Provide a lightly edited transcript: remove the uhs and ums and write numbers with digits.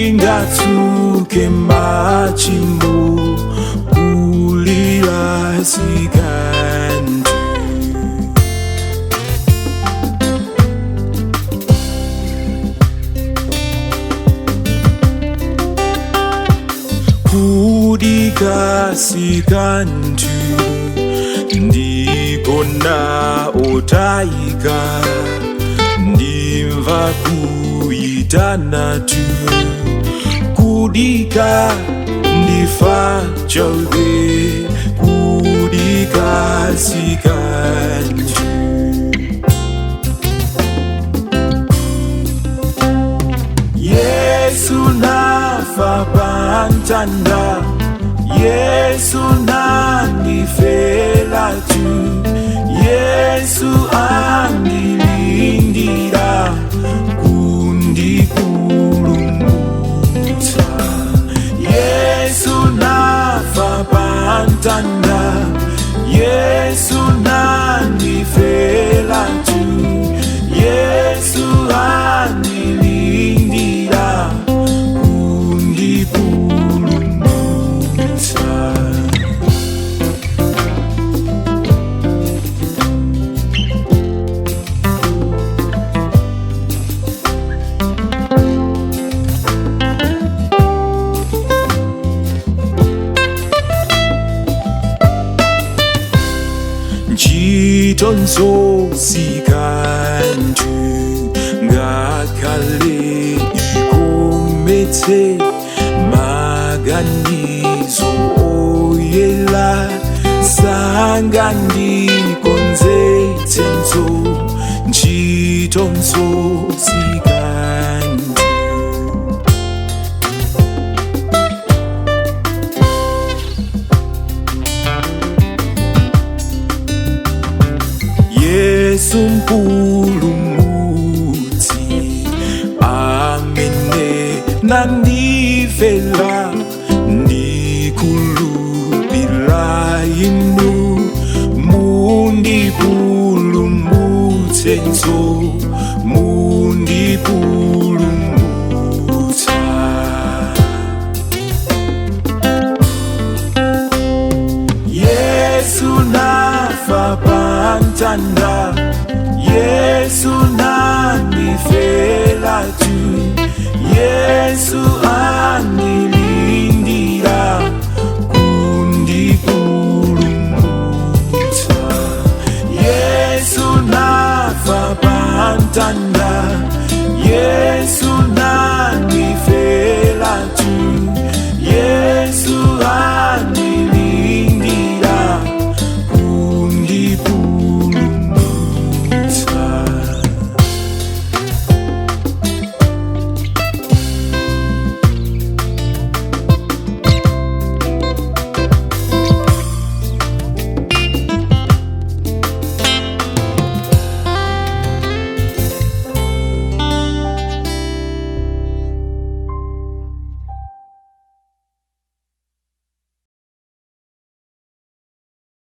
ingatuke machimo ulilasikantu. Kudikasikantu ndikona otayika, ndimva kuyitana tu. Kudika ndifa chobe, kudikasikantu. Yesu nafa pantanda, Yesu nandifela tu. Yesu andilindira kundipulumutsa. Yesu nafa pantanda, Yesu nandifela tu. Yesu andilindira kundipulumutsa. Chitonso sikantu ngakhale ikometse maganizo oyela sangandikonzetsenso. Chitonso sikantu Yesu mpulumutsi amene nandifela, ndikhulupirira inu mundipulumutsenso, mundipulumutsa. Yesu nafa pantanda, Yesu nandifela tu. Yesu andilindira kundipulumutsa. Yesu nafa pantanda,